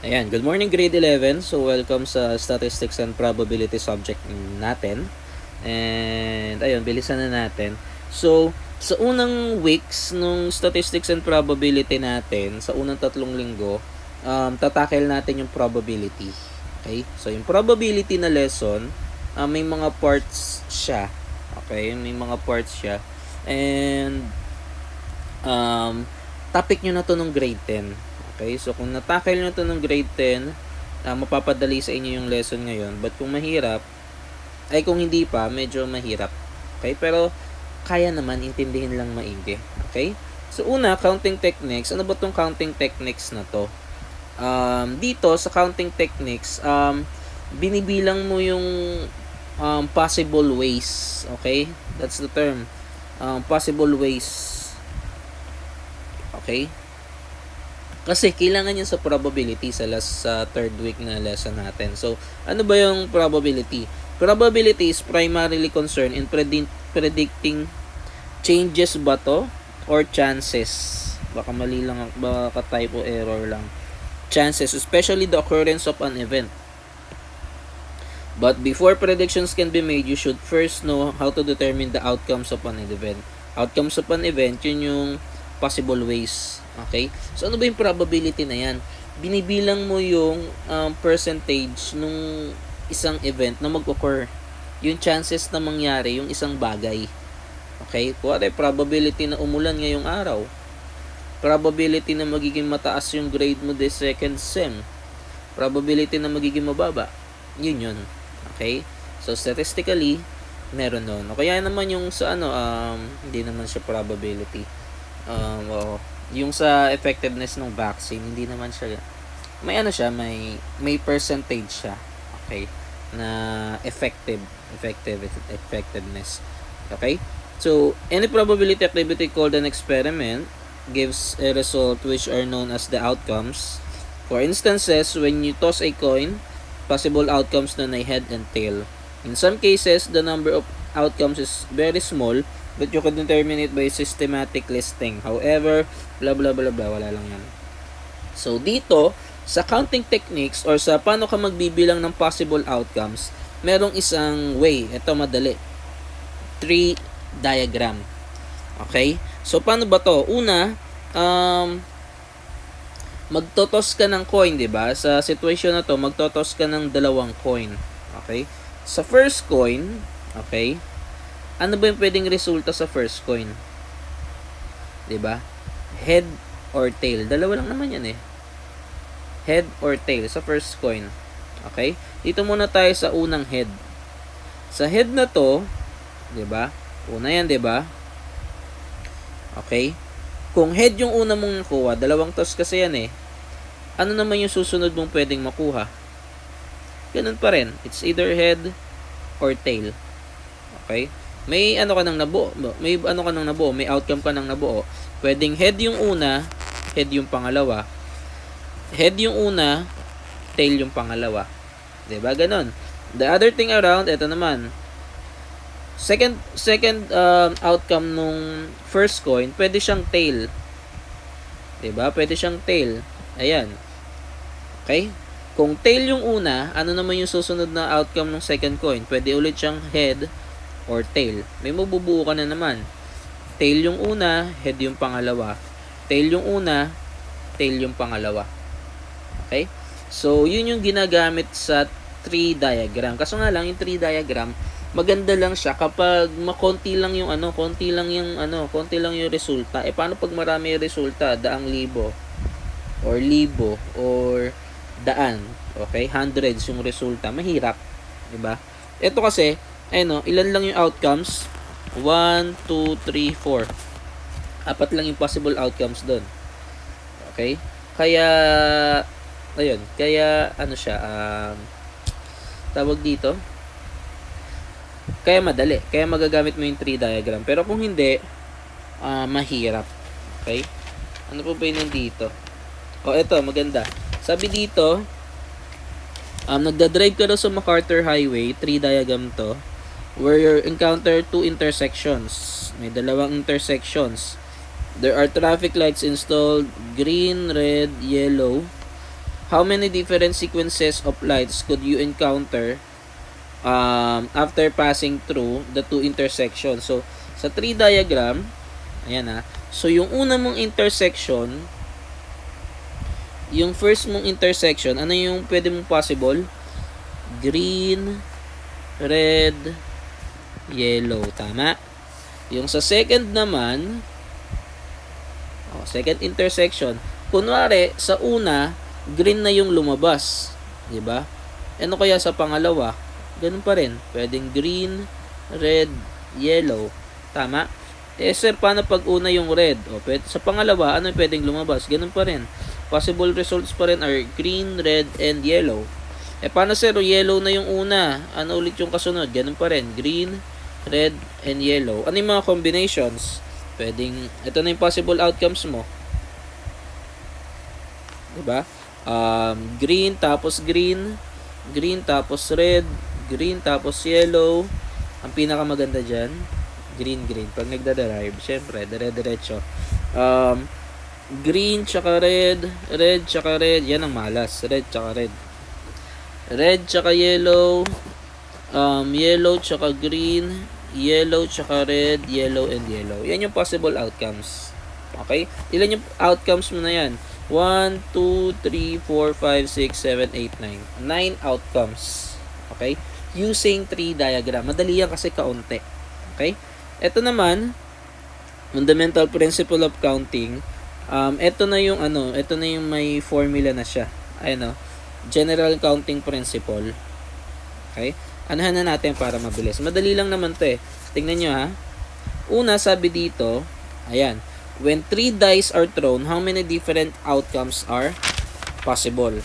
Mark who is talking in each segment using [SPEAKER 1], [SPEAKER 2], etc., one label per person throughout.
[SPEAKER 1] Ayan, good morning grade 11. So welcome sa statistics and probability subject natin. And ayun, bilisan na natin. So sa unang weeks nung statistics and probability natin, sa unang 3 linggo, tatakel natin yung probability. Okay? So yung probability na lesson, may mga parts siya. Okay? May mga parts siya. And topic nyo na to nung grade 10. Okay, so kung natakil nyo to ng grade 10, mapapadali sa inyo yung lesson ngayon. But kung mahirap, ay kung hindi pa, medyo mahirap. Okay, pero kaya naman, intindihin lang maigi. Okay, so una, counting techniques. Ano ba tong counting techniques na to? Dito sa counting techniques, binibilang mo yung possible ways. Okay, that's the term. Possible ways. Okay, kasi kailangan yan sa probability sa third week na lesson natin. So, ano ba yung probability? Probability is primarily concerned in predicting changes ba to or chances. Baka mali lang, baka typo error lang. Chances, especially the occurrence of an event. But before predictions can be made, you should first know how to determine the outcomes of an event. Outcomes of an event, yun yung possible ways. Okay? So, ano ba yung probability na yan? Binibilang mo yung percentage nung isang event na mag-occur. Yung chances na mangyari yung isang bagay. Okay? Kuwari, probability na umulan ngayong araw. Probability na magiging mataas yung grade mo this second sem. Probability na magiging mababa. Yun. Okay? So, statistically, meron nun. O kaya naman yung sa hindi naman siya probability. Yung sa effectiveness ng vaccine, hindi naman siya, may percentage siya, okay, na effectiveness. Okay, so any probability activity called an experiment gives a result which are known as the outcomes. For instances, when you toss a coin, possible outcomes na ay head and tail. In some cases, the number of outcomes is very small, but you can determine it by systematic listing. However, blah blah blah blah, wala lang yan. So dito, sa counting techniques or sa paano ka magbibilang ng possible outcomes, merong isang way. Ito madali. Tree diagram. Okay? So paano ba to? Una, magtotos ka ng coin, 'di ba? Sa situation na to, magtotos ka ng 2 coin. Okay? Sa first coin, okay? Ano ba yung pwedeng resulta sa first coin? 'Di ba? Head or tail. Dalawa lang naman 'yan eh. Head or tail sa first coin. Okay? Dito muna tayo sa unang head. Sa head na 'to, 'di ba? Una 'yan, 'di ba? Okay? Kung head yung una mong nakuha, 2 toss kasi 'yan eh. Ano naman yung susunod mong pwedeng makuha? Ganun pa rin. It's either head or tail. Okay? May ka nang nabuo, may outcome ka nang nabuo. Pwedeng head yung una, head yung pangalawa. Head yung una, tail yung pangalawa. 'Di ba? Ganon. The other thing around, ito naman. Second outcome nung first coin, pwede siyang tail. 'Di ba? Pwede siyang tail. Ayan. Okay? Kung tail yung una, ano naman yung susunod na outcome ng second coin? Pwede ulit siyang head or tail. May mabubuo ka na naman. Tail yung una, head yung pangalawa. Tail yung una, tail yung pangalawa. Okay? So, yun yung ginagamit sa tree diagram. Kaso nga lang, yung tree diagram, maganda lang siya kapag konti lang yung resulta. Paano pag marami yung resulta? Daang libo or daan. Okay? Hundreds yung resulta. Mahirap. Diba? Ito kasi, ilan lang yung outcomes? 1, 2, 3, 4. 4 lang yung possible outcomes doon. Okay? Kaya, tawag dito, kaya madali. Kaya magagamit mo yung tree diagram. Pero kung hindi, mahirap. Okay? Ano po ba yun nandito? Ito, maganda. Sabi dito, nagdadrive ka daw sa MacArthur Highway, tree diagram to, where you encounter 2 intersections. May 2 intersections. There are traffic lights installed, green, red, yellow. how many different sequences of lights could you encounter after passing through the two intersections? So, sa tree diagram, ayan ha. So, yung una mong intersection, yung first mong intersection, ano yung pwede mong possible? Green, red, yellow. Tama? Yung sa second naman, second intersection, kunwari, sa una, green na yung lumabas. Diba? Ano kaya sa pangalawa? Ganun pa rin. Pwedeng green, red, yellow. Tama? Sir, paano pag una yung red? Sa pangalawa, ano yung pwedeng lumabas? Ganun pa rin. Possible results pa rin are green, red, and yellow. Paano sir, yellow na yung una? Ano ulit yung kasunod? Ganun pa rin. Green, red, and yellow. Ano yung mga combinations? Pwedeng, ito na yung possible outcomes mo. Diba? Green tapos green, green tapos red, green tapos yellow. Ang pinakamaganda dyan, green, green. Pag nagdaderive, syempre, dire-diretso. Green tsaka red, red tsaka red. Yan ang malas. Red tsaka red. Red tsaka yellow, yellow tsaka green, yellow tsaka red, yellow and yellow. Yan yung possible outcomes. Okay? Ilan yung outcomes mo na yan? 1, 2, 3, 4, 5, 6, 7, 8, 9. 9 outcomes. Okay? Using tree diagram. Madali yan kasi kaunti. Okay? Ito naman, fundamental principle of counting. Ito na yung ito na yung may formula na siya. Ayun, general counting principle. Okay? Anahan na natin para mabilis. Madali lang naman to eh. Tingnan nyo ha. Una, sabi dito, ayan, when 3 dice are thrown, how many different outcomes are possible?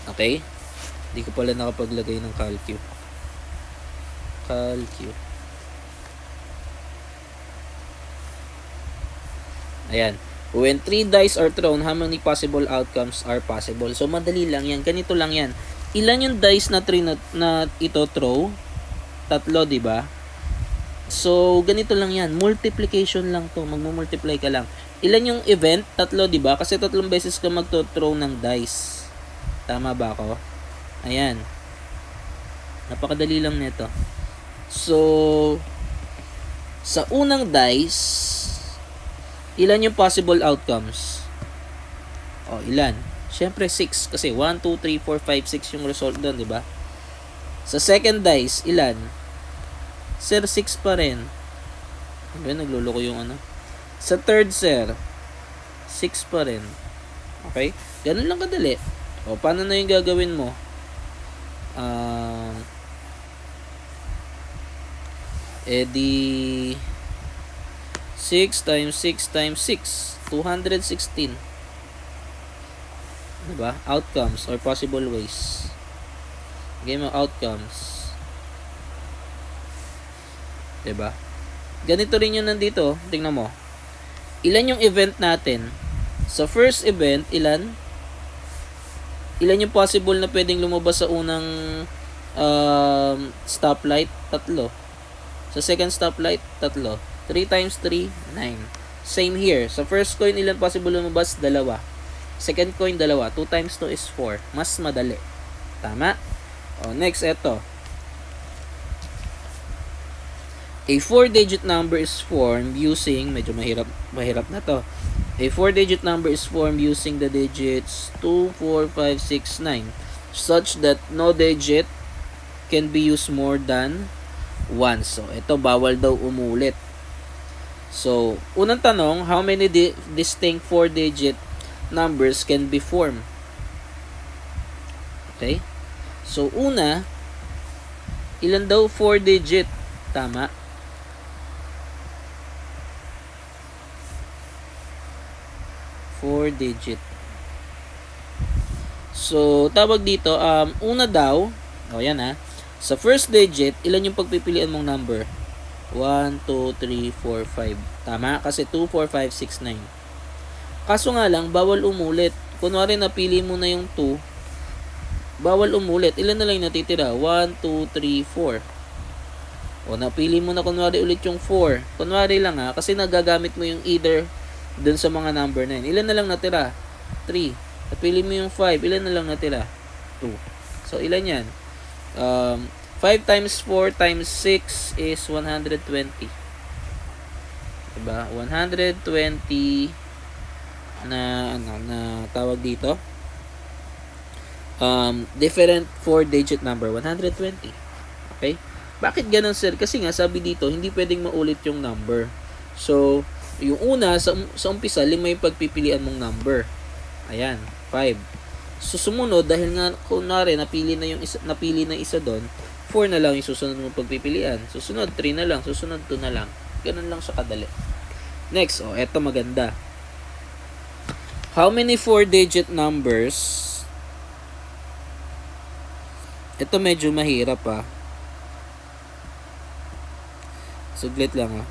[SPEAKER 1] Okay? Hindi ko pala nakapaglagay ng calcu. Ayan. When 3 dice are thrown, how many possible outcomes are possible? So, madali lang yan. Ganito lang yan. Ilan yung dice na ito throw? 3, di ba? So, ganito lang yan. Multiplication lang to. Magmumultiply ka lang. Ilan yung event? 3, di ba? Kasi 3 beses ka magto-throw ng dice. Tama ba ako? Ayan. Napakadali lang nito. So, sa unang dice, ilan yung possible outcomes? Ilan? Syempre 6 kasi 1, 2, 3, 4, 5, 6 yung result doon, di ba? Sa second dice, ilan? Sir, 6 pa rin. Nagluloko yung Sa third, sir, 6 pa rin. Okay? Ganun lang kadali. Paano na yung gagawin mo? Di 6 times 6 times 6, 216. Diba? Outcomes or possible ways. Game of outcomes. Diba? Ganito rin yun nandito. Tingnan mo. Ilan yung event natin? Sa first event, ilan? Ilan yung possible na pwedeng lumabas sa unang stoplight? 3. Sa second stoplight, 3. 3 times 3, 9. Same here. Sa first coin, ilan possible lumabas? 2. Second coin, 2. 2 times 2 is 4. Mas madali. Tama? Next, eto. A 4-digit number is formed using, medyo mahirap na to. A 4-digit number is formed using the digits 2, 4, 5, 6, 9 such that no digit can be used more than once. So, ito bawal daw umulit. So, unang tanong, how many distinct 4-digit numbers can be formed? Okay? So, una, ilan daw 4-digit? Tama? Four-digit. So, tawag dito, una daw, yan ha, sa first digit, ilan yung pagpipilian mong number? 1, 2, 3, 4, 5. Tama? Kasi 2, 4, 5, 6, 9. Kaso nga lang, bawal umulit. Kunwari, napili mo na yung 2, bawal umulit. Ilan na lang yung natitira? 1, 2, 3, 4. Napili mo na kunwari ulit yung 4. Kunwari lang ha, kasi nagagamit mo yung either dun sa mga number na yun. Ilan na lang natira? 3. Napili mo yung 5. Ilan na lang natira? 2. So, ilan yan? 5 times 4 times 6 is 120. Diba? 120 na tawag dito. Different 4-digit number. 120. Okay? Bakit ganun, sir? Kasi nga, sabi dito, hindi pwedeng maulit yung number. So, yung una, sa umpisa, 5 yung pagpipilian mong number. Ayan, 5. So, sumunod, dahil nga, kunwari, napili na isa doon, 4 na lang yung susunod mong pagpipilian. Susunod, 3 na lang. Susunod, 2 na lang. Ganun lang siya kadali. Next, eto maganda. How many 4-digit numbers? Ito medyo mahirap Suglit lang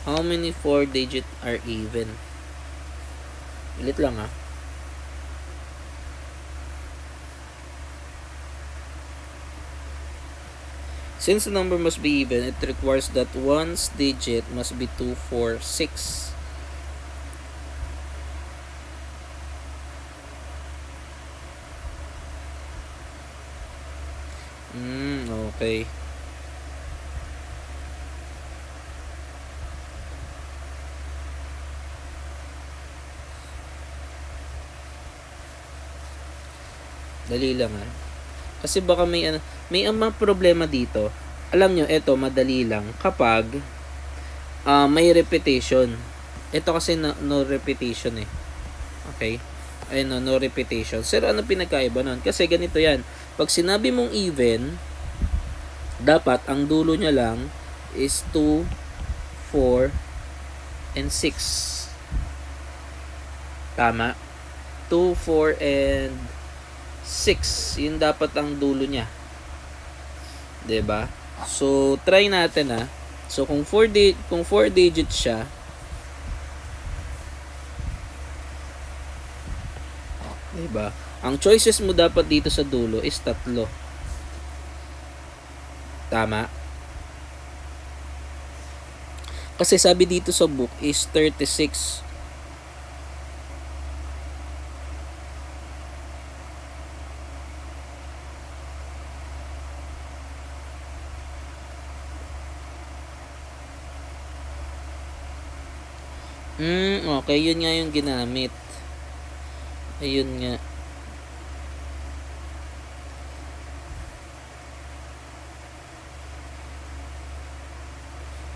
[SPEAKER 1] How many 4-digit are even? Ulit lang Since the number must be even, it requires that one's digit must be 2, 4, 6. Okay. Dali lang Kasi baka may mga problema dito. Alam nyo, ito madali lang kapag may repetition. Ito kasi no repetition Okay? Ayun no repetition. Sir, ano pinagkaiba nun? Kasi ganito yan. Pag sinabi mong even, dapat ang dulo niya lang is 2, 4, and 6. Tama? 2, 4, and 6. Yun dapat ang dulo niya. 'Di ba? So, try natin So, kung 4 digits siya, 'di ba? Ang choices mo dapat dito sa dulo is 3. Tama? Kasi sabi dito sa book is 36. Okay, yun nga yung ginamit. Ayun nga.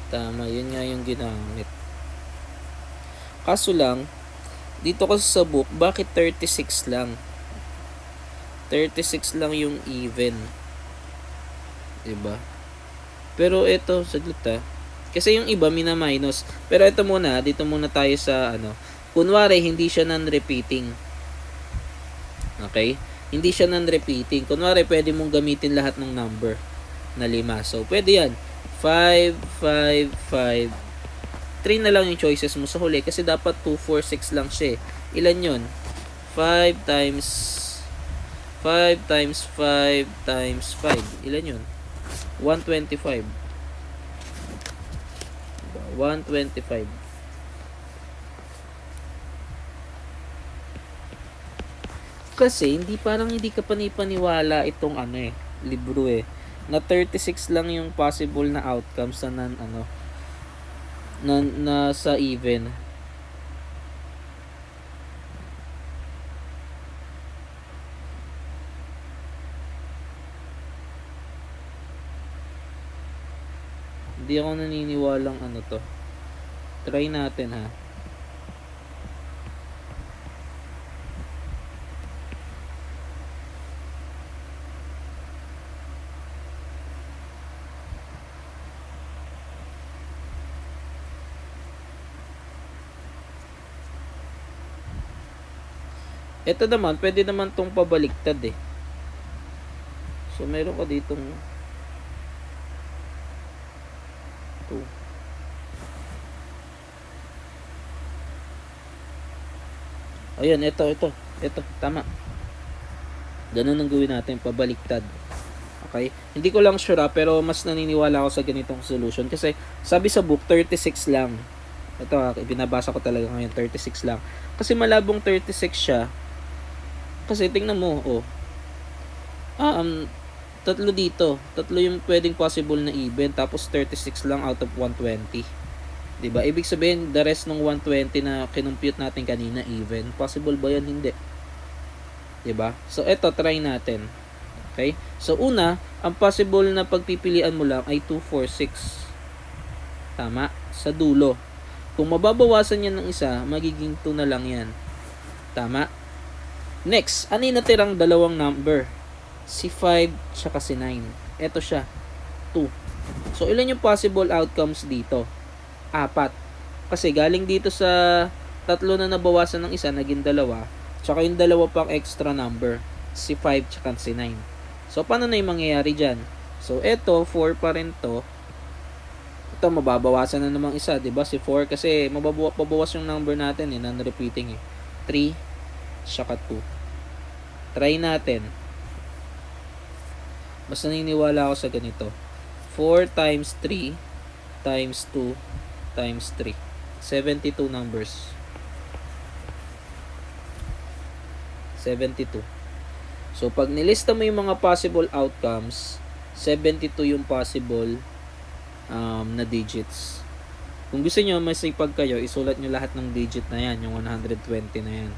[SPEAKER 1] Tama, yun nga yung ginamit. Kaso lang, dito kasi sa book, bakit 36 lang? 36 lang yung even. Diba? Pero ito, saglit Kasi yung iba mina-minus. Pero ito muna, dito muna tayo sa kunwari hindi siya non-repeating. Okay? Hindi siya non-repeating. Kunwari pwede mong gamitin lahat ng number na 5. So pwede yan. 5, 5, 5. 3 na lang yung choices mo sa huli kasi dapat 2, 4, 6 lang siya. Ilan yun? 5 times 5 times 5 times 5. Ilan yun? 125. 125. Kasi parang hindi ka panipaniwala itong libro na 36 lang yung possible na outcomes na sa even. Hindi ako naniniwalang to. Try natin Ito naman, pwede naman tong pabaliktad So, meron ka ditong 2. Ayan, ito. Tama. Ganun ang gawin natin, pabaliktad. Okay? Hindi ko lang sure pero mas naniniwala ako sa ganitong solution. Kasi, sabi sa book, 36 lang. Ito, binabasa ko talaga ngayon, 36 lang. Kasi malabong 36 siya. Kasi, tingnan mo, tatlo dito. Tatlo yung pwedeng possible na even. Tapos, 36 lang out of 120. Diba? Ibig sabihin, the rest ng 120 na kinumpute natin kanina, even. Possible ba yan? Hindi. Diba? So, eto, try natin. Okay? So, una, ang possible na pagpipilian mo lang ay 2, 4, 6. Tama? Sa dulo. Kung mababawasan yan ng isa, magiging 2 na lang yan. Tama? Next, ano yung natirang dalawang number? Si 5, tsaka si 9. Eto siya. 2. So, ilan yung possible outcomes dito? 4. Kasi galing dito sa tatlo na nabawasan ng isa, naging 2. Tsaka yung 2 pang extra number. Si 5 tsaka si 9. So, paano na yung mangyayari dyan? So, eto, 4 pa rin to. Ito, mababawasan na namang isa, diba? Si 4 kasi mababawas yung number natin, non-repeating 3, tsaka 2. Try natin. Mas naniniwala ako sa ganito. 4 times 3 times 2 times 3. 72 numbers. 72. So, pag nilista mo yung mga possible outcomes, 72 yung possible na digits. Kung gusto nyo, masipag kayo, isulat nyo lahat ng digit na yan, yung 120 na yan.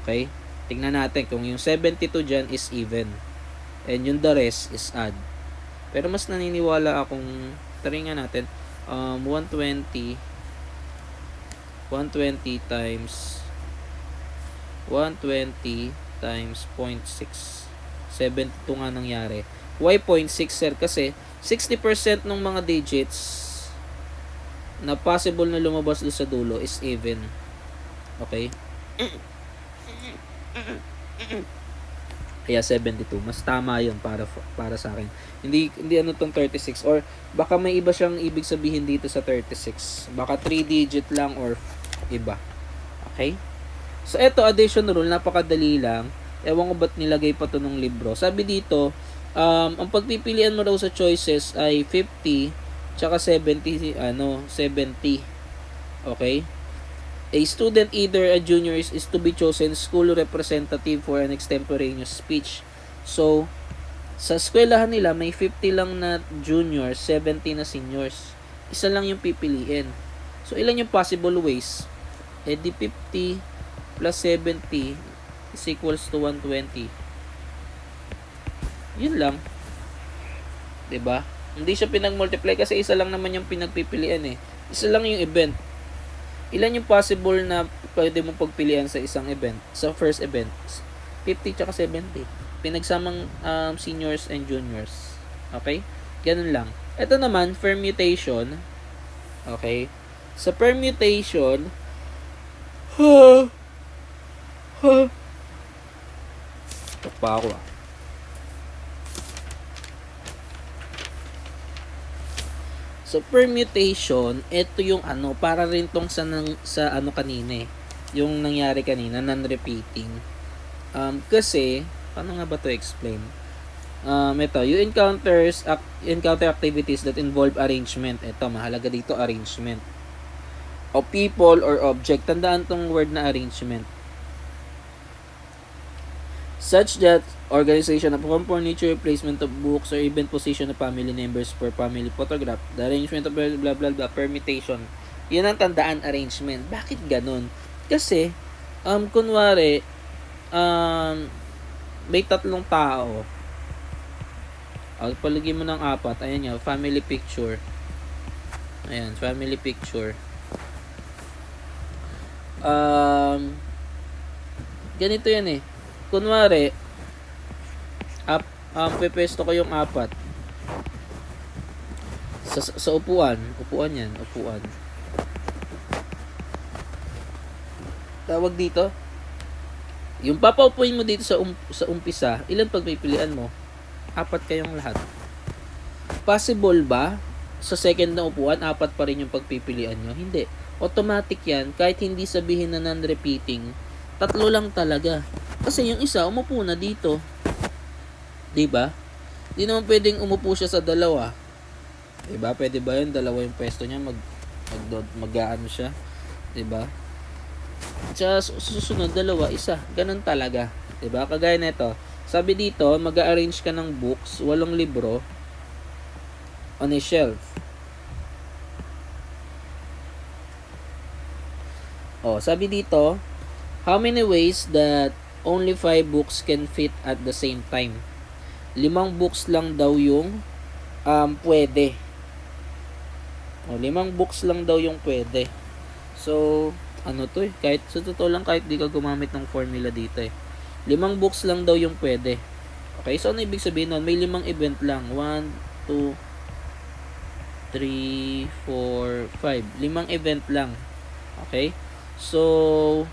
[SPEAKER 1] Okay? Tingnan natin kung yung 72 dyan is even. And yung the rest is odd. Pero mas naniniwala akong, try nga natin, 120 times 120 times 0.6. 72 nga nangyari. Why 0.6 sir? Kasi 60% ng mga digits na possible na lumabas doon sa dulo is even. Okay? Kaya 72. Mas tama yun para sa akin. Hindi ano tong 36. Or baka may iba siyang ibig sabihin dito sa 36. Baka 3 digit lang or iba. Okay? So, eto, addition rule. Napakadali lang. Ewan ko ba't nilagay pa to ng libro. Sabi dito, ang pagpipilian mo daw sa choices ay 50 tsaka 70. Okay? A student, either a junior, is to be chosen school representative for an extemporaneous speech. So, sa eskwelahan nila, may 50 lang na juniors, 70 na seniors. Isa lang yung pipiliin. So, ilan yung possible ways? Eh, di 50 plus 70 is equals to 120. Yun lang. 'Di ba? Hindi siya pinag-multiply kasi isa lang naman yung pinagpipilian eh. Isa lang yung event. Ilan yung possible na pwede mong pagpilian sa isang event? Sa first event, 50 tsaka 70. Pinagsamang seniors and juniors. Okay? Ganun lang. Ito naman, permutation. Okay? Sa permutation, pa ako So, permutation, ito yung para rin tong sa kanina eh. Yung nangyari kanina, non-repeating. Kasi, paano nga ba to explain? Ito, you encounter activities that involve arrangement. Ito, mahalaga dito, arrangement. Of people or object. Tandaan tong word na arrangement. Such that organization of home furniture, placement of books, or even position of family members per family photograph, the arrangement of blah blah blah, permutation. Yun ang tandaan, arrangement. Bakit ganun? Kasi, kunwari, may 3 tao. Palagyan mo ng 4. Ayan nga, family picture. Ayan, family picture. Ganito yan eh. Kunwari, pepesto ko yung 4 sa upuan. Upuan yan, upuan. Tawag dito, yung papaupuin mo dito sa umpisa, ilan pagpipilian mo? Apat kayong lahat. Possible ba sa second na upuan, apat pa rin yung pagpipilian nyo? Hindi. Automatic yan, kahit hindi sabihin na non-repeating, tatlo lang talaga. Kasi yung isa, umupo na dito. Diba? Di naman pwedeng umupo siya sa dalawa. Diba? Pwede ba yun? Dalawa yung pwesto niya, mag-ano siya. Diba? Sa susunod, dalawa, isa. Ganun talaga. Diba? Kagaya nito. Sabi dito, mag-arrange ka ng books, 8 libro, on a shelf. Sabi dito, how many ways that only 5 books can fit at the same time? 5 books lang daw yung pwede. 5 books lang daw yung pwede. So, ano to eh? Kahit sa totoo lang, kahit di ka gumamit ng formula dito eh. 5 books lang daw yung pwede. Okay, so ano ibig sabihin nun? May 5 event lang. 1, 2, 3, 4, 5. 5 event lang. Okay? So,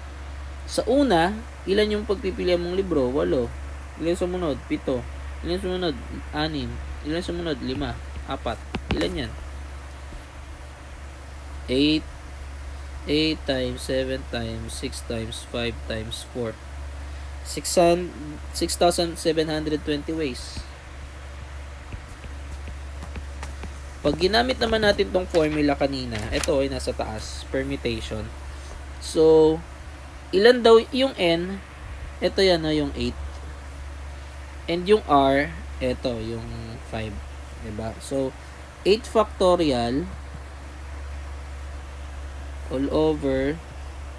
[SPEAKER 1] sa una, ilan yung pagpipilian mong libro? 8. Ilan sumunod? 7. Ilan sumunod? 6. Ilan sumunod? 5. 4. Ilan yan? 8. 8 times, 7 times, 6 times, 5 times 4. 6,720 ways. Pag ginamit naman natin tong formula kanina, ito ay nasa taas, permutation. So, ilan daw yung n? Ito yan yung 8. And yung r, ito yung 5. Diba? So, 8 factorial all over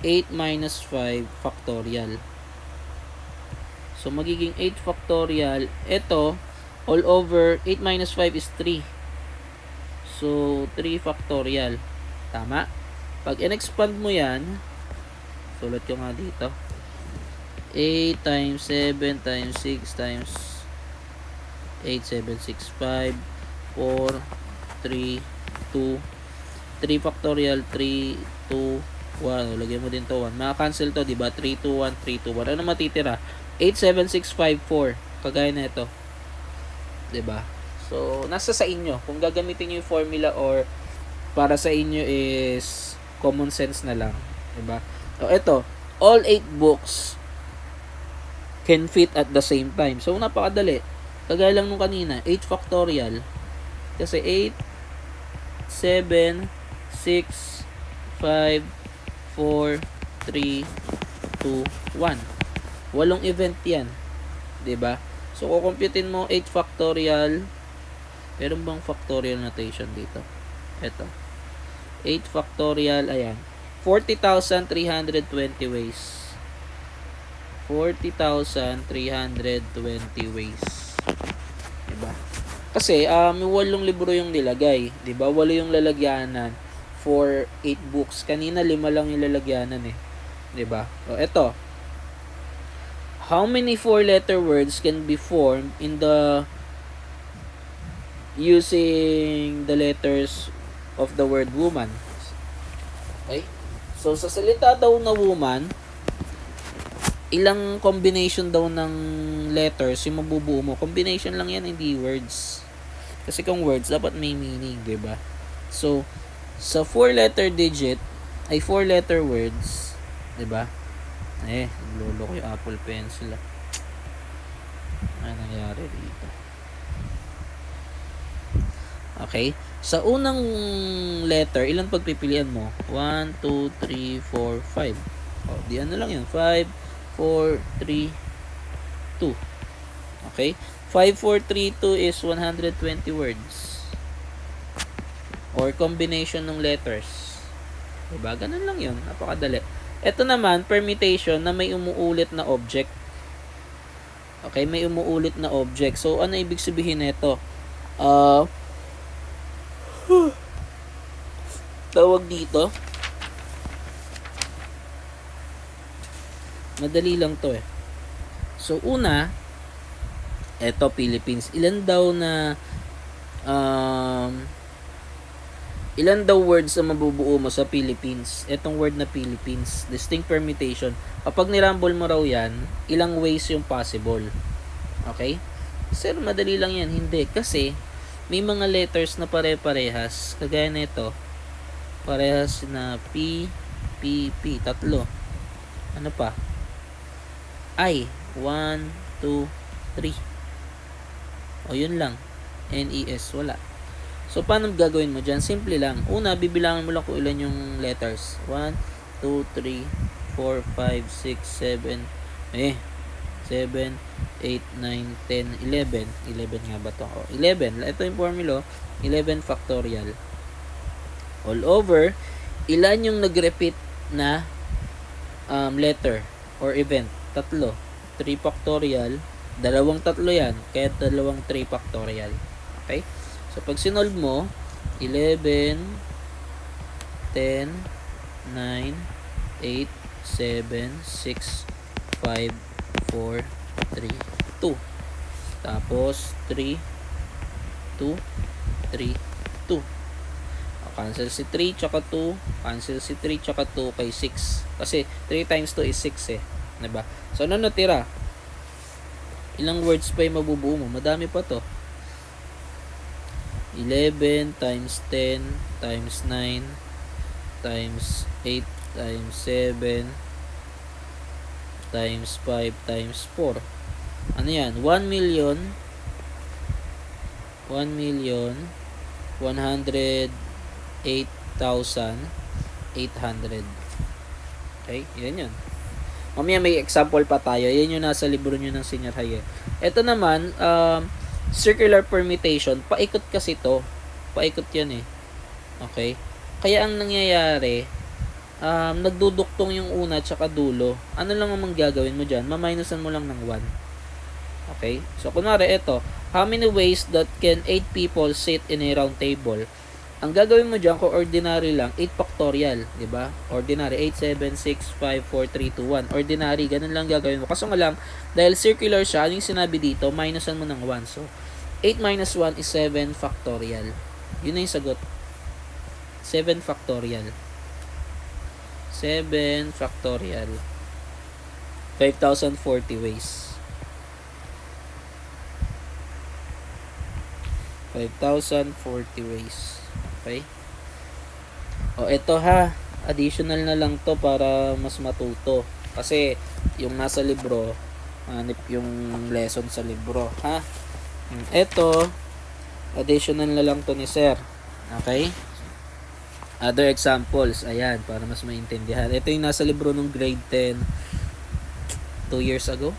[SPEAKER 1] 8 minus 5 factorial. So, magiging 8 factorial. Ito, all over 8 minus 5 is 3. So, 3 factorial. Tama? Pag in-expand mo yan, sulat ko nga dito. 8 times 7 times 6 times 8, 7, 6, 5, 4, 3, 2, 3 factorial, 3, 2, 1. Lagyan mo din to 1. Maka-cancel to, diba? 3, 2, 1, 3, 2, 1. Ano matitira? 8, 7, 6, 5, 4. Kagaya na ito. Diba? So, nasa sa inyo. Kung gagamitin nyo yung formula or para sa inyo is common sense na lang. Diba? So, ito. All 8 books can fit at the same time. So, napakadali. Kagaya lang nung kanina. 8 factorial. Kasi 8, 7, 6, 5, 4, 3, 2, 1. 8 event yan. Diba? So, kukumputin mo 8 factorial. Meron bang factorial notation dito? Ito. 8 factorial, ayan. 40,320 ways. 40,320 ways. Diba? Kasi, may 8 libro yung nilagay. Diba? 8 yung lalagyanan for 8 books. Kanina, 5 lang yung lalagyanan eh. Diba? O, eto. How many 4-letter words can be formed in the using the letters of the word woman? Okay? So, sa salita daw na woman, ilang combination daw ng letters yung mabubuo mo? Combination lang yan, hindi words. Kasi kung words, dapat may meaning, diba? So, sa 4-letter digit, ay 4-letter words, diba? Lolo ko yung Apple Pencil. Ano nangyari dito? Okay? Sa unang letter, ilang pagpipilian mo? 1, 2, 3, 4, 5. Di ano lang yun? 5, 4, 3, 2. Okay? 5, 4, 3, 2 is 120 words. Or combination ng letters. Diba? Ganun lang yun. Napakadali. Ito naman, permutation na may umuulit na object. Okay? May umuulit na object. So, ano ibig sabihin nito? Tawag dito. Madali lang to eh. So, una, eto, Philippines. Ilan daw words na mabubuo mo sa Philippines? Etong word na Philippines. Distinct permutation. Kapag nirumble mo raw yan, ilang ways yung possible. Okay? Sir, madali lang yan. Hindi. Kasi, may mga letters na pare-parehas. Kagaya nito. Parehas na P, P, P. Tatlo. Ano pa? I. 1, 2, 3. O, yun lang. NES. Wala. So, paano gagawin mo dyan? Simple lang. Una, bibilangin mo lang kung ilan yung letters. 1, 2, 3, 4, 5, 6, 7, 7, 8, 9, 10, 11. 11 nga ba to? O, 11. Ito yung formula. 11 factorial. All over, ilan yung nag-repeat na letter or event? Tatlo. 3 factorial. Dalawang tatlo yan. Kaya dalawang 3 factorial. Okay? So, pag sinolve mo, 11, 10, 9, 8, 7, 6, 5, 4, 3, 2. Tapos, 3, 2, 3, 2. Cancel si 3 tsaka 2. Cancel si 3 tsaka 2 kay 6. Kasi 3 times 2 is 6 eh. Diba? So, ano natira? Ilang words pa yung mabubuo mo? Madami pa to. 11 times 10 times 9 times 8 times 7 times 5 times 4. Ano yan? 1,108,800. Okay? Yan yun. Mamaya may example pa tayo. Yan yung nasa libro nyo ng senior high. Ito naman, circular permutation, paikot kasi to. Paikot yan eh. Okay? Kaya ang nangyayari, nagduduktong yung una tsaka dulo. Ano lang ang gagawin mo dyan? Maminusan mo lang ng 1. Okay? So, kunwari, ito. How many ways that can 8 people sit in a round table? Ang gagawin mo dyan, kung ordinary lang, 8 factorial. Diba? Ordinary. 8, 7, 6, 5, 4, 3, 2, 1. Ordinary. Ganun lang gagawin mo. Kaso nga lang, dahil circular siya, yung sinabi dito, minusan mo ng 1. So, 8 minus 1 is 7 factorial. Yun na yung sagot. 7 factorial. 7 factorial. 5,040 ways. 5,040 ways. Okay? O, eto ha. Additional na lang to para mas matuto. Kasi, yung nasa libro, hanip yung lesson sa libro. Ha? Eto, additional na lang to ni sir. Okay? Other examples. Ayan, para mas maintindihan. Ito yung nasa libro ng grade 10 2 years ago.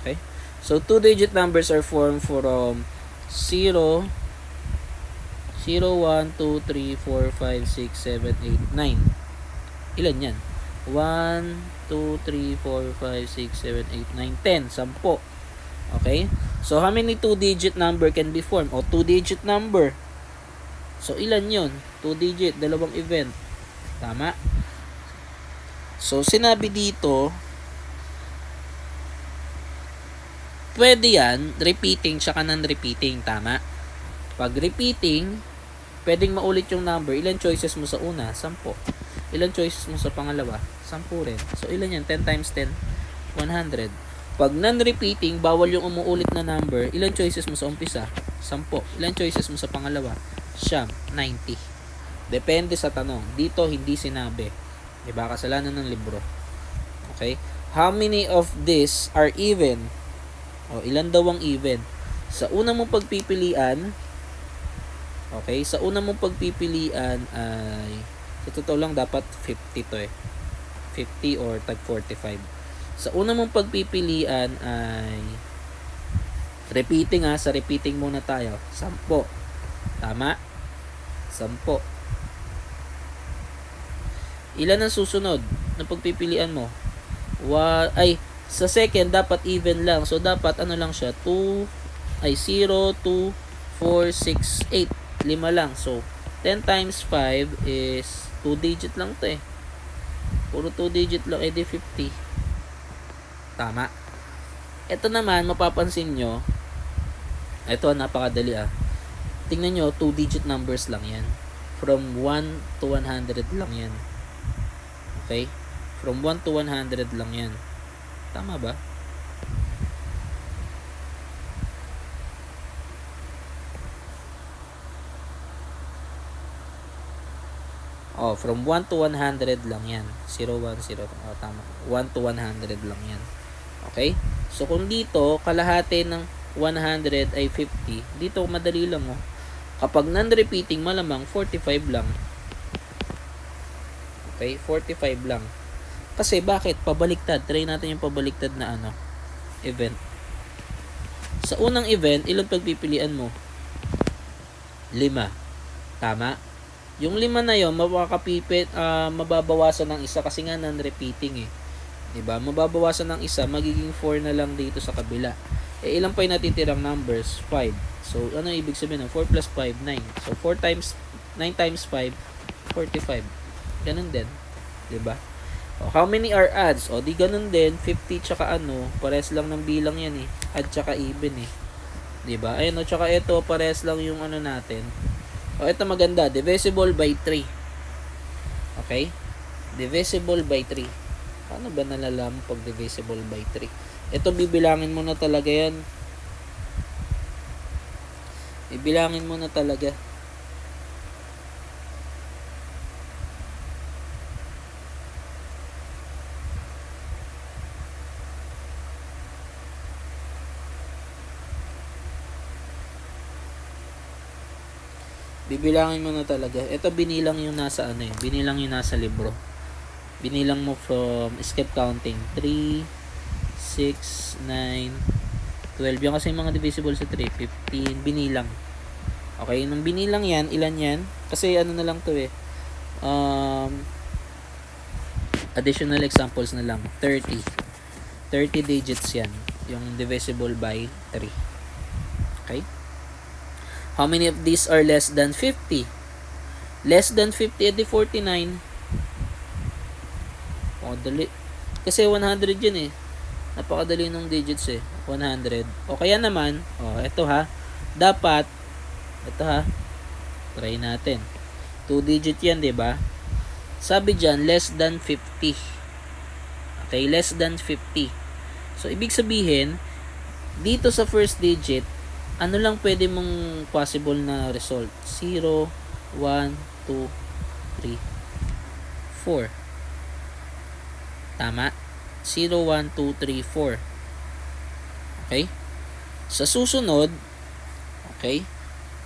[SPEAKER 1] Okay? So, 2-digit numbers are formed from 0, 0, 1, 2, 3, 4, 5, 6, 7, 8, 9. Ilan yan? 1, 2, 3, 4, 5, 6, 7, 8, 9, 10. 10. Okay? So, how many 2-digit number can be formed? O, 2-digit number. So, ilan yun? 2-digit, dalawang event. Tama? So, sinabi dito, pwede yan, repeating tsaka non-repeating. Tama? Pag repeating, pwedeng maulit yung number. Ilan choices mo sa una? 10. Ilan choices mo sa pangalawa? 10 rin. So, ilan yan? 10 times 10? 100. Pag non-repeating, bawal yung umuulit na number. Ilan choices mo sa umpisa? 10. Ilan choices mo sa pangalawa? 90. Depende sa tanong. Dito, hindi sinabi. Diba? Kasalanan ng libro. Okay? How many of these are even? O, ilan daw ang even? Sa una mong pagpipilian, okay, sa una mong pagpipilian ay, sa totoo lang, dapat 50 to eh. 50 or tag 45. Sa una mong pagpipilian ay, repeating ha, sa repeating muna tayo. 10. Tama? 10. Ilan ang susunod na pagpipilian mo? Sa second, dapat even lang. So, dapat, ano lang siya? 0, 2, 4, 6, 8. 5 lang. So, 10 times 5 is 2 digit lang to eh. Puro 2 digit lang, edi 50. Tama. Ito naman, mapapansin nyo, ito, napakadali ah. Tingnan nyo, 2 digit numbers lang yan. From 1 to 100 lang yan. Okay? From 1 to 100 lang yan. Tama ba? from 1 to 100 lang yan. 0, 1, 0. Tama. 1 to 100 lang yan. Okay? So, kung dito, kalahati ng 100 ay 50, dito madali lang, oh. Kapag non-repeating, malamang 45 lang. Okay? 45 lang. Kasi, bakit? Pabaliktad. Try natin yung pabaliktad na event. Sa unang event, ilang pagpipilian mo? 5. Tama? Yung 5 na yon mababawasan ng isa kasi nga non-repeating eh. Diba? Mababawasan ng isa, magiging 4 na lang dito sa kabila. Ilan pa yung natitirang numbers? 5. So, ano ibig sabihin ng 4 plus 5? 9. So, 9 times 5, 45. Ganun din. Diba? How many are adds? Di ganun din. 50 tsaka pares lang ng bilang yan eh. Add tsaka even eh. Diba? Ayun tsaka ito, pares lang yung natin. Ito maganda. Divisible by 3. Okay? Divisible by 3. Paano ba nalalaman pag divisible by 3? Ito, bibilangin mo na talaga yan. Bibilangin mo na talaga. Bibilangin mo na talaga. Ito, binilang yung nasa binilang yung nasa libro. Binilang mo from skip counting. 3, 6, 9, 12. Yung kasi yung mga divisible sa 3, 15, binilang. Okay, nung binilang yan, ilan yan? Kasi na lang to eh. Additional examples na lang. 30. 30 digits yan. Yung divisible by 3. Okay? How many of these are less than 50? Less than 50, edi 49. Dali. Kasi 100 yun eh. Napakadali ng digits eh. 100. O kaya naman, ito ha. Dapat, ito ha. Try natin. 2 digit yan, diba? Sabi dyan, less than 50. Okay, less than 50. So, ibig sabihin, dito sa first digit, ano lang pwede mong possible na result? 0, 1, 2, 3, 4. Tama? 0, 1, 2, 3, 4. Okay? Sa susunod, okay,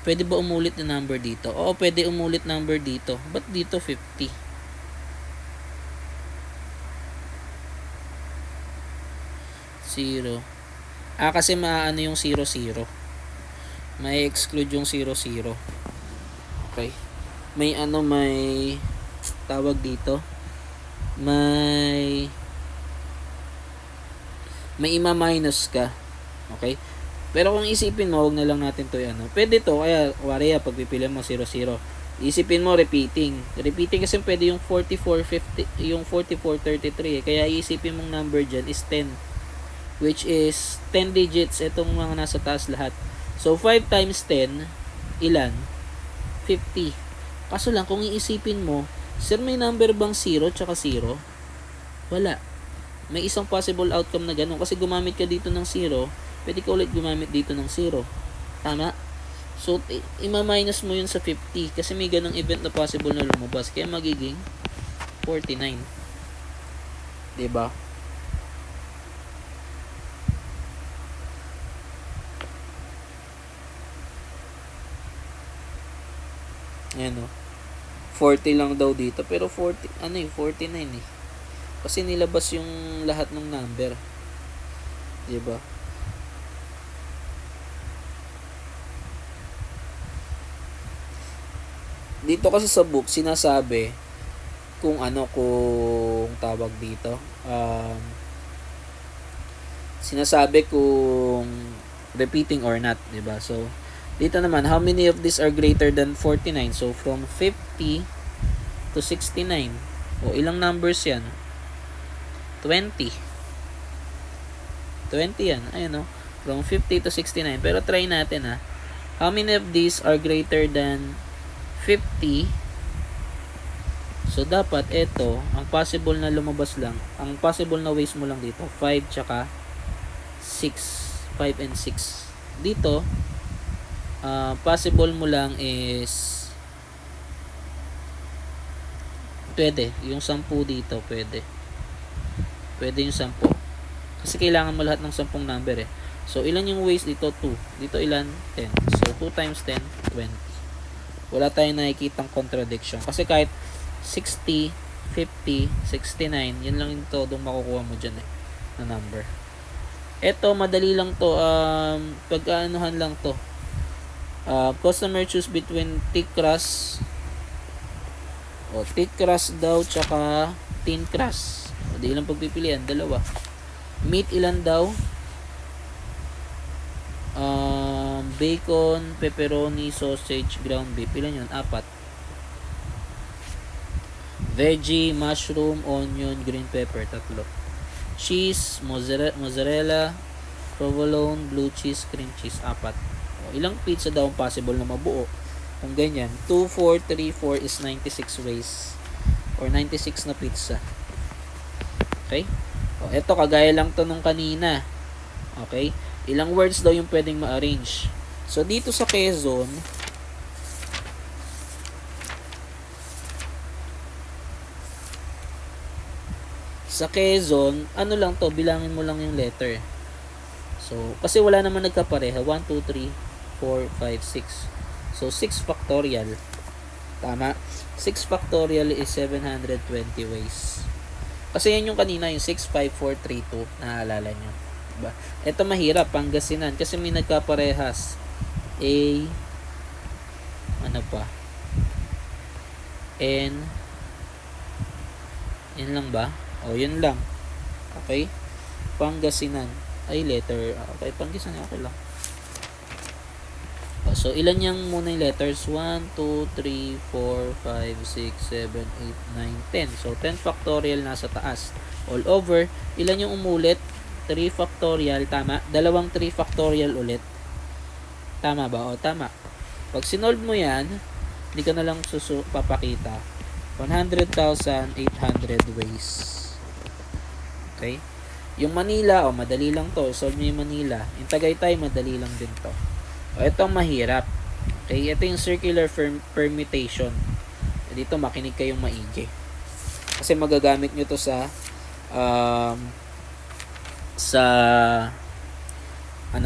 [SPEAKER 1] pwede ba umulit na number dito? Oo, pwede umulit number dito. Ba't dito 50? 0. Kasi maano yung 0, 0. May exclude yung 0, 0. Okay. May may tawag dito. May ima-minus ka. Okay? Pero kung isipin mo, huwag na lang natin to pwede to, kaya wariya, pagpipilian mo 0, 0. Isipin mo repeating. Repeating kasi pwede yung 44, 50, yung 44, 33. Kaya isipin mong number dyan is 10. Which is 10 digits, itong mga nasa taas lahat. So, 5 times 10, ilan? 50. Kaso lang, kung iisipin mo, sir, may number bang 0 tsaka 0? Wala. May isang possible outcome na ganun. Kasi gumamit ka dito ng 0, pwede ka ulit gumamit dito ng 0. Tama? So, ima-minus mo yun sa 50. Kasi may ganung event na possible na lumabas. Kaya magiging 49. Diba? Ayan 40 lang daw dito. Pero 49 eh. Kasi nilabas yung lahat ng number. Diba? Dito kasi sa book, sinasabi kung kung tawag dito. Sinasabi kung repeating or not. Diba? So, dito naman, how many of these are greater than 49? So, from 50 to 69. Ilang numbers yan? 20. 20 yan. Ayun from 50 to 69. Pero try natin ha. How many of these are greater than 50? So, dapat ito, ang possible na lumabas lang, ang possible na ways mo lang dito, 5 tsaka 6. 5 and 6. Dito, possible mo lang is Pwede. Yung 10 dito, pwede. Pwede yung 10. Kasi kailangan mo lahat ng 10 number eh. So, ilan yung ways dito? 2. Dito ilan? 10. So, 2 times 10, 20. Wala tayong nakikitang contradiction. Kasi kahit 60, 50, 69, yun lang yung todong makukuha mo dyan eh, na number. Eto, madali lang to. Pag-aanuhan lang to. Customer choose between thick crust. Thick crust daw, tsaka thin crust. Di lang pagpipilian, dalawa. Meat ilan daw? Bacon, pepperoni, sausage, ground beef. Ilan yun? 4. Veggie, mushroom, onion, green pepper. 3. Cheese, mozzarella, provolone, blue cheese, cream cheese. 4. Ilang pizza daw possible na mabuo? Kung ganyan, 2, 4, 3, 4 is 96 ways. Or 96 na pizza. Okay? Ito, kagaya lang to nung kanina. Okay? Ilang words daw yung pwedeng ma-arrange. So, dito sa Quezon, ano lang to, bilangin mo lang yung letter. So, kasi wala naman nagkapareha. 1, 2, 3, 4, 5, 6. So, 6 factorial. Tama? 6 factorial is 720 ways. Kasi yan yung kanina, yung 6, 5, 4, 3, 2. Naaalala nyo. Diba? Ito mahirap, Pangasinan. Kasi may nagkaparehas. Ano pa? N. Yan lang ba? Yun lang. Okay? Pangasinan. Ay, letter. Okay, Pangasinan. Okay lang. So, ilan yung muna yung letters? 1, 2, 3, 4, 5, 6, 7, 8, 9, 10. So, 10 factorial nasa taas. All over. Ilan yung umulit? 3 factorial. Tama. 2 3 factorial ulit. Tama ba? Tama. Pag sinolve mo yan, hindi ka na lang papakita. 100,800 ways. Okay? Yung Manila, madali lang to. Solve nyo yung Manila. Yung Tagaytay, madali lang din to. Ito ang mahirap. Okay? Ito yung circular permutation. Dito, makinig kayong maigi. Kasi magagamit nyo to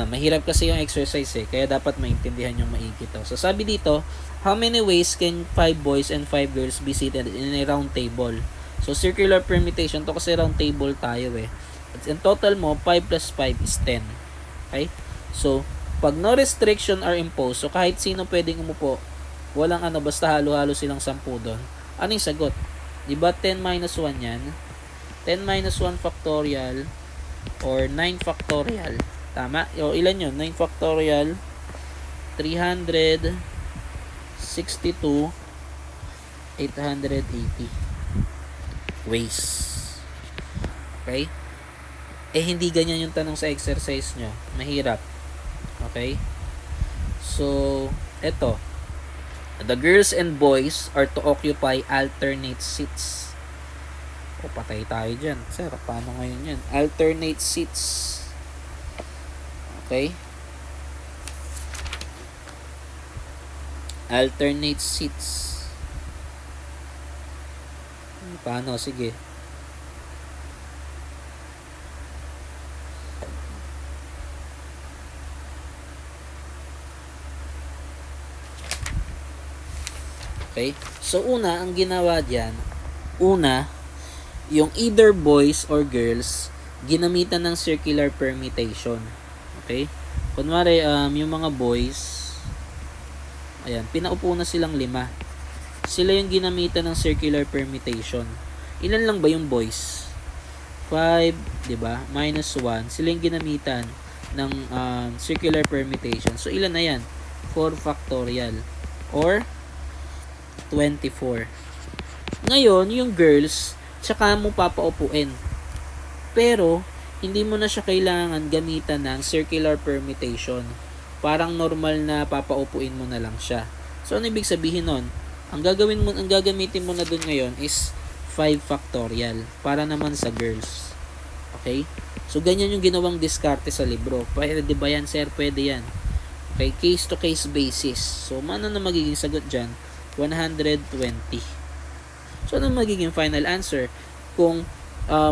[SPEAKER 1] mahirap kasi yung exercise eh. Kaya dapat maintindihan yung maigi to. So, sabi dito, how many ways can 5 boys and 5 girls be seated in a round table? So, circular permutation to kasi round table tayo eh. In total mo, 5 plus 5 is 10. Okay? So, pag no restriction are imposed, so kahit sino pwedeng umupo, walang basta halo-halo silang 10 doon. Ano yung sagot? Diba 10 minus 1 yan? 10 minus 1 factorial or 9 factorial. Tama? Ilan yun? 9 factorial, 362, 880 ways. Okay? Hindi ganyan yung tanong sa exercise nyo. Mahirap. Okay? So, eto. The girls and boys are to occupy alternate seats. Patay tayo dyan. Sir, paano ngayon yan? Alternate seats. Okay? Alternate seats. Paano? Sige. Okay? So, ang ginawa dyan, yung either boys or girls, ginamitan ng circular permutation. Okay? Kunwari, yung mga boys, ayan, pinaupo na silang 5. Sila yung ginamitan ng circular permutation. Ilan lang ba yung boys? 5, diba? Minus 1. Sila yung ginamitan ng circular permutation. So, ilan na yan? 4 factorial. Or 24. Ngayon, yung girls, tsaka mo papaupuin. Pero, hindi mo na siya kailangan gamitan ng circular permutation. Parang normal na papaupuin mo na lang siya. So, ano ibig sabihin nun? Ang gagamitin mo na dun ngayon is 5 factorial para naman sa girls. Okay? So, ganyan yung ginawang diskarte sa libro. Pwede ba yan, sir? Pwede yan. Okay? Case to case basis. So, ano na magiging sagot dyan? 120. So, ano magiging final answer? Kung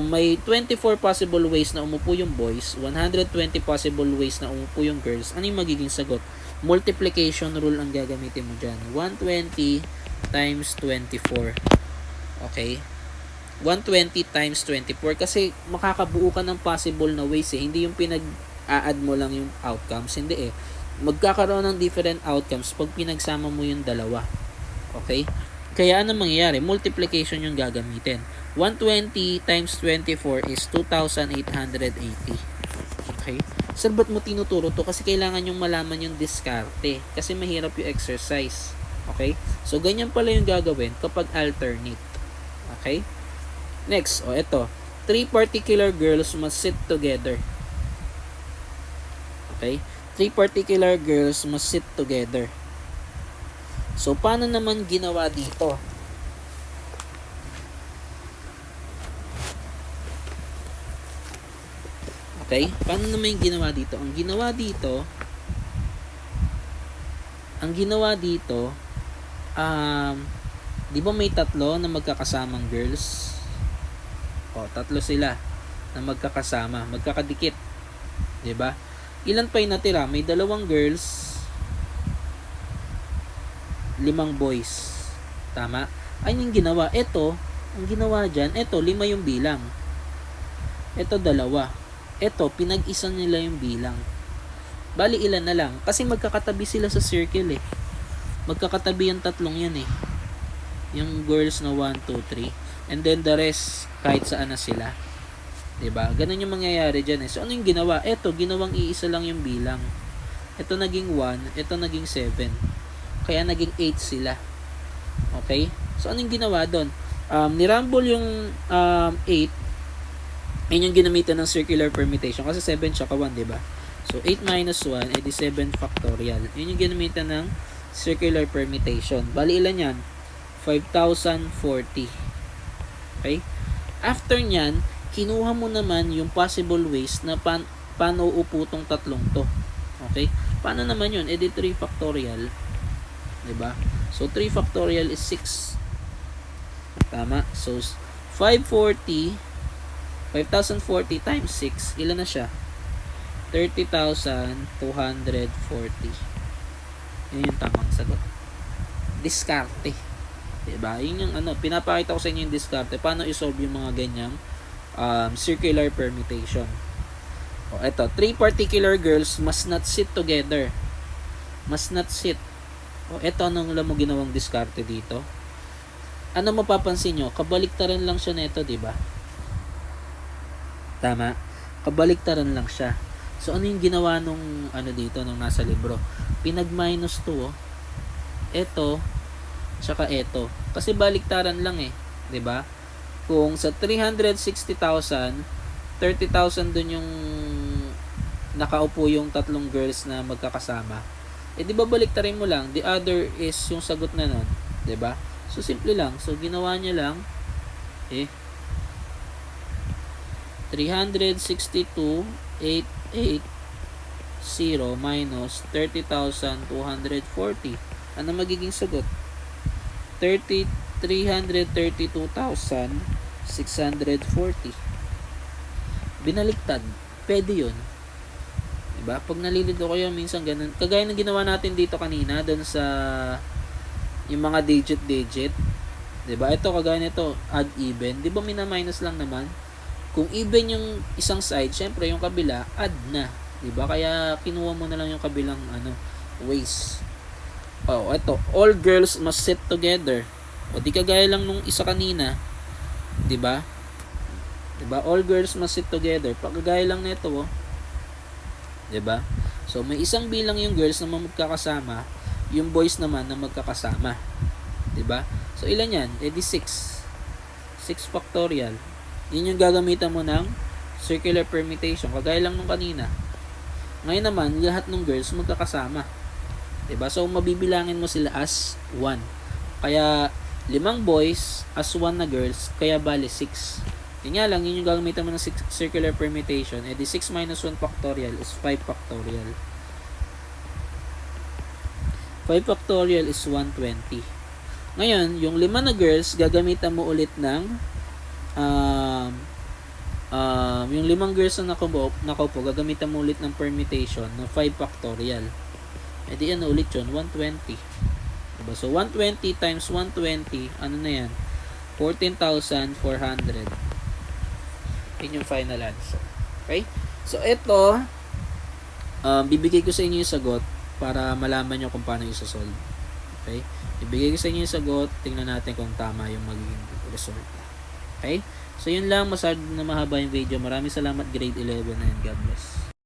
[SPEAKER 1] may 24 possible ways na umupo yung boys, 120 possible ways na umupo yung girls, ano yung magiging sagot? Multiplication rule ang gagamitin mo dyan. 120 times 24. Okay? 120 times 24 kasi makakabuo ka ng possible na ways eh. Hindi yung pinag-a-add mo lang yung outcomes. Hindi eh. Magkakaroon ng different outcomes pag pinagsama mo yung dalawa. Okay? Kaya ano mangyayari? Multiplication yung gagamitin. 120 times 24 is 2,880. Okay? Sir, ba't mo tinuturo to? Kasi kailangan yung malaman yung diskarte. Kasi mahirap yung exercise. Okay? So, ganyan pala yung gagawin kapag alternate. Okay? Next, ito. 3 particular girls must sit together. Okay? 3 particular girls must sit together. So, paano naman ginawa dito? Okay? Paano naman yung ginawa dito? Ang ginawa dito, di ba may tatlo na magkakasamang girls? Tatlo sila na magkakasama, magkakadikit. Di ba? Ilan pa yung natira? May 2 girls, 5 boys. Tama? Ay yung ginawa. Ito, ang ginawa dyan, ito, 5 yung bilang. Ito, 2. Ito, pinag-isa nila yung bilang. Bali, ilan na lang. Kasi magkakatabi sila sa circle eh. Magkakatabi yung tatlong yan eh. Yung girls na 1, 2, 3. And then the rest, kahit saan na sila. Diba? Ganun yung mangyayari dyan eh. So, ano yung ginawa? Ito, ginawang iisa lang yung bilang. Ito naging 1, ito naging 7. Kaya naging 8 sila. Okay? So, anong ginawa doon? Nirumble yung 8. Yun yung ginamitan ng circular permutation. Kasi 7 tsaka 1, diba? So, 8 minus 1, edi 7 factorial. Yun yung ginamitan ng circular permutation. Bali, ilan yan? 5,040. Okay? After nyan, kinuha mo naman yung possible ways na paano upo tong tatlong to. Okay? Paano naman yun? Edi 3 factorial. Diba? So, 3 factorial is 6. Tama? So, 540 times 6, ilan na siya? 30,240. Yun yung tamang sagot. Diskarte. Diba? Yun yung pinapakita ko sa inyo yung diskarte. Paano isolve yung mga ganyang circular permutation. Ito, 3 particular girls must not sit together. Must not sit. Ito, anong alam mo ginawang diskarte dito? Ano mapapansin nyo? Kabaliktaran lang siya nito, diba? Tama? Kabaliktaran lang siya. So, ano yung ginawa nung dito, nung nasa libro? Pinag-minus 2, Ito, tsaka ito. Kasi baliktaran lang eh. 'Di ba? Kung sa 360,000, 30,000 dun yung nakaupo yung tatlong girls na magkakasama. Di ba baliktarin mo lang, the other is yung sagot na nun. 'Di ba? So, simple lang. So, ginawa niya lang, 362,880 minus 30,240. Ano magiging sagot? 332,640. Binaliktad. Pwede yun. Diba? Pag nalilito ko yun, minsan ganun. Kagaya ng ginawa natin dito kanina, dun sa yung mga digit. Diba? Ito, kagaya nito, add even. Diba mina-minus lang naman? Kung even yung isang side, syempre yung kabila, add na. Diba? Kaya kinuha mo na lang yung kabilang ways. Ito, all girls must sit together. Di kagaya lang nung isa kanina. Diba? Diba? All girls must sit together. Pagkagaya lang nito, diba? So, may isang bilang yung girls na magkakasama, yung boys naman na magkakasama. Diba? So, ilan yan? Di 6. 6 factorial. Yun yung gagamitan mo ng circular permutation. Kagaya lang nung kanina. Ngayon naman, lahat ng girls magkakasama. Diba? So, mabibilangin mo sila as 1. Kaya, 5 boys as 1 na girls, kaya bali 6. Yun nga lang, yun yung gagamitan mo ng circular permutation. Di 6 minus 1 factorial is 5 factorial. 5 factorial is 120. Ngayon, yung 5 na girls, gagamitan mo ulit ng yung 5 girls na nakaupo, gagamitan mo ulit ng permutation ng 5 factorial. E di ano ulit yun? 120. Diba? So, 120 times 120, ano na yan? 14,400. Yun yung final answer. Okay? So, ito, bibigay ko sa inyo yung sagot para malaman nyo kung paano isa-solve. Okay? Bibigay ko sa inyo yung sagot, tingnan natin kung tama yung magiging result. Okay? So, yun lang. Masyado na mahaba yung video. Maraming salamat, grade 11, and God bless.